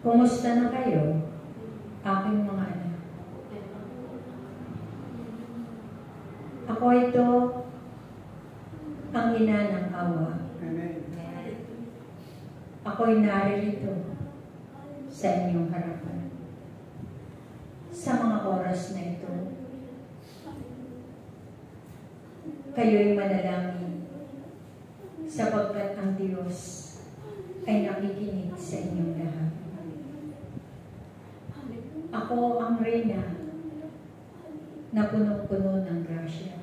Kumusta na kayo, aking mga anak? Ako ito, ang ina ng awa. Ako'y naririto sa inyong harapan. Sa mga oras na ito, kayo'y manalangin sapagkat ang Diyos ay nakikinig sa inyong lahat. Ako ang reyna na punong-puno ng grasya.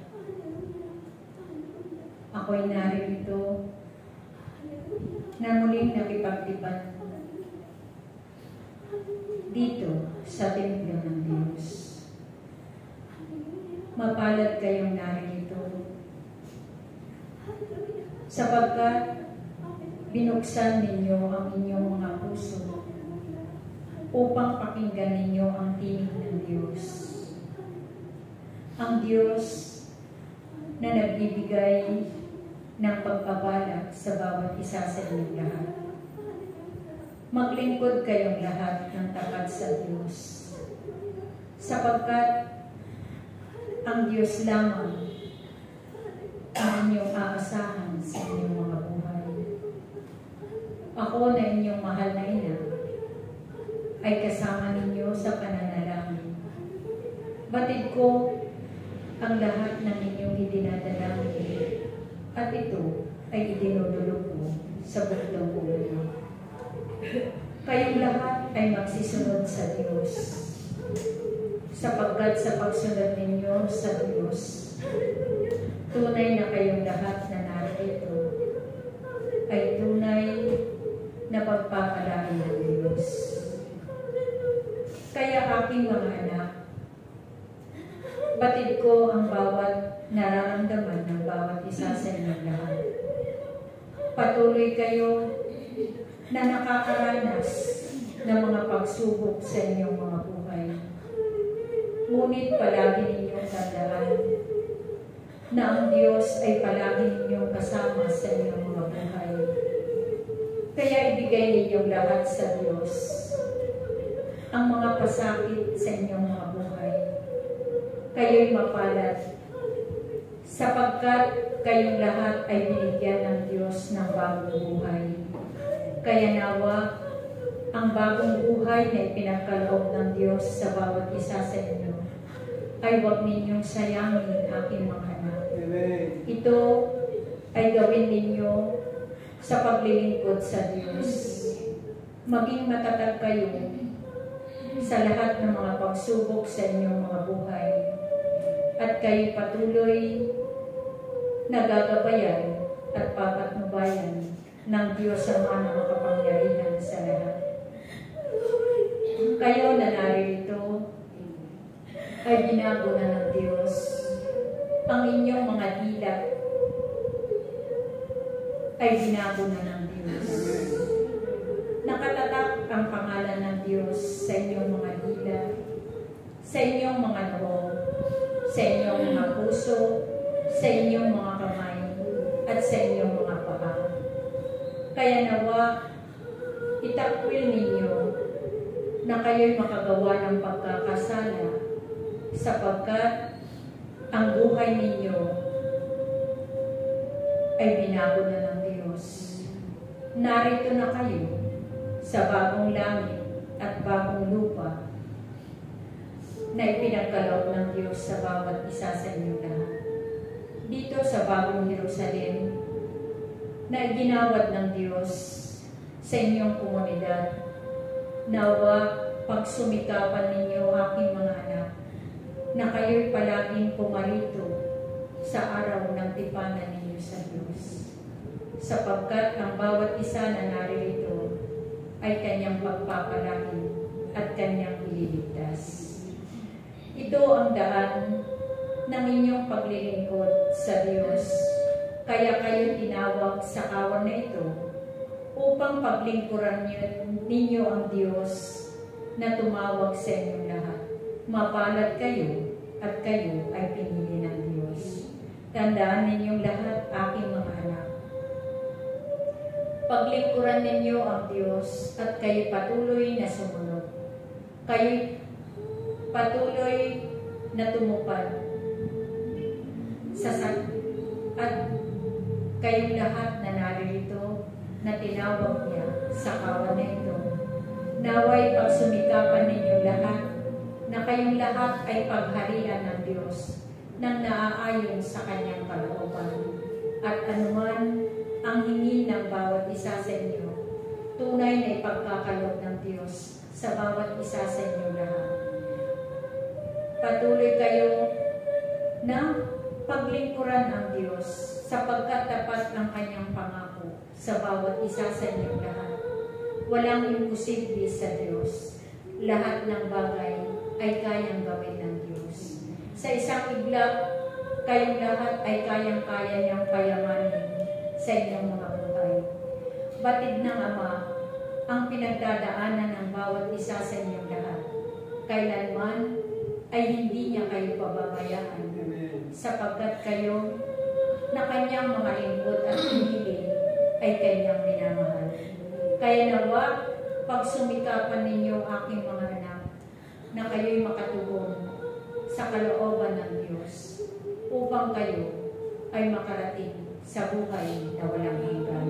Ako'y naririto na muling nakipagtipan dito sa templo ng Diyos. Mapalad kayong naririto sapagkat binuksan ninyo ang inyong mga puso upang pakinggan ninyo ang tinig ng Diyos. Ang Diyos na nagbibigay ng pagpabalak sa bawat isa sa inyong lahat. Maglingkod kayong lahat ng tapat sa Diyos, sapagkat ang Diyos lamang ang inyong aasahan sa inyong mga buhay. Ako na inyong mahal na ina ay kasama ninyo sa pananalangin. Batid ko ang lahat ng inyong idinadalangin at ito ay idinudulog ko sa buktong ulo. Kayong lahat ay magsisunod sa Diyos, sapagkat sa pagsunod ninyo sa Diyos, tunay na kayong lahat na narito ay tunay na pagpapalain ng Diyos. Kaya aking mga anak, batid ko ang bawat nararamdaman ng bawat isa sa inyong lahat. Patuloy kayo na nakakaranas ng mga pagsubok sa inyong mga buhay. Ngunit palagi ninyong tandaan na ang Diyos ay palagi ninyong kasama sa inyong mga buhay. Kaya ibigay ninyong lahat sa Diyos ang mga pasakit sa inyong mga buhay. Kayo'y mapalad sapagkat kayong lahat ay binigyan ng Diyos ng bagong buhay. Kaya nawa, ang bagong buhay na ipinagkaloob ng Diyos sa bawat isa sa inyo ay huwag ninyong sayangin, aking mga anak. Ito ay gawin ninyo sa paglilingkod sa Diyos. Maging matatag kayo sa lahat ng mga pagsubok sa inyong mga buhay at kayo patuloy na gagabayan at papatnubayan ng Diyos ang mga makapangyarihan sa lahat. Kayo na narito ay binago na ng Diyos. Ang inyong mga dila ay binago na ng Diyos. Nakatatak ang pangalan ng Diyos sa inyong mga dila, sa inyong mga noo, sa inyong mga puso, sa inyong mga kamay, at sa inyong mga paa. Kaya nawa, itakwil ninyo na kayo'y makagawa ng pagkakasala sapagkat ang buhay ninyo ay binago na ng Diyos. Narito na kayo sa bagong langit at bagong lupa na ipinagkaloob ng Diyos sa bawat isa sa inyo lahat. Dito sa bagong Jerusalem na ginawad ng Diyos sa inyong komunidad, nawa pagsumikapan ninyo, aking mga anak, na kayo'y palaging pumarito sa araw ng tipanan ninyo sa Diyos, sapagkat ang bawat isa na naririto ay kanyang pagpapalain at kanyang ililigtas. Ito ang daan ng inyong paglilingkod sa Diyos, kaya kayo tinawag sa kawan na ito upang paglingkuran ninyo ang Diyos na tumawag sa inyong lahat. Mapalad kayo at kayo ay pinili ng Diyos. Tandaan ninyong lahat, aking mga anak, Paglingkuran ninyo ang Diyos at kayo patuloy na sumunod. Kayo patuloy na tumupad at kayong lahat na naririto na tinawag niya sa kawan na ito. Naway pagsumikapan ninyo lahat na kayong lahat ay pagharian ng Diyos nang naaayon sa kanyang kalooban. At anuman ang hingin ng bawat isa sa inyo, tunay na ipagkakaloob ng Diyos sa bawat isa sa inyo lahat. Patuloy kayo na paglingkuran ang Diyos sapagkat tapat ang kanyang pangako sa bawat isa sa inyo lahat. Walang imposible sa Diyos. Lahat ng bagay ay kayang gawin ng Diyos. Sa isang iglap, kayong lahat ay kayang-kaya niyang payamanin sa inyong mga buhay. Batid ng Ama ang pinagdadaanan ng bawat isa sa inyong lahat. Kailanman ay hindi niya kayo pababayaan sapagkat kayo na kanyang mga lingkod at hinihiling ay kanyang minamahal. Kaya nawa, pagsumikapan ninyo aking mga anak na kayo'y makatugon sa kalooban ng Diyos upang kayo ay makarating sa buhay na walang hanggan.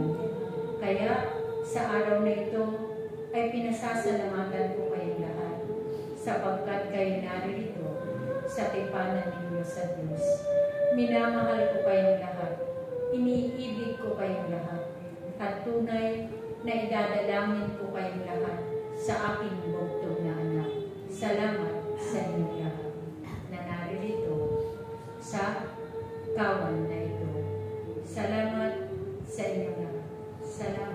Kaya sa araw na ito ay pinasasalamatan ko kayong lahat sapagkat kayo naririto sa tipanan ninyo sa Diyos. Minamahal ko kayong lahat, iniibig ko kayong lahat, at tunay na idadalangin ko kayong lahat sa aking bugtong na anak. Salamat sa inyo lahat na naririto sa kawan na ito. Salamat sa inyo lahat. Salamat.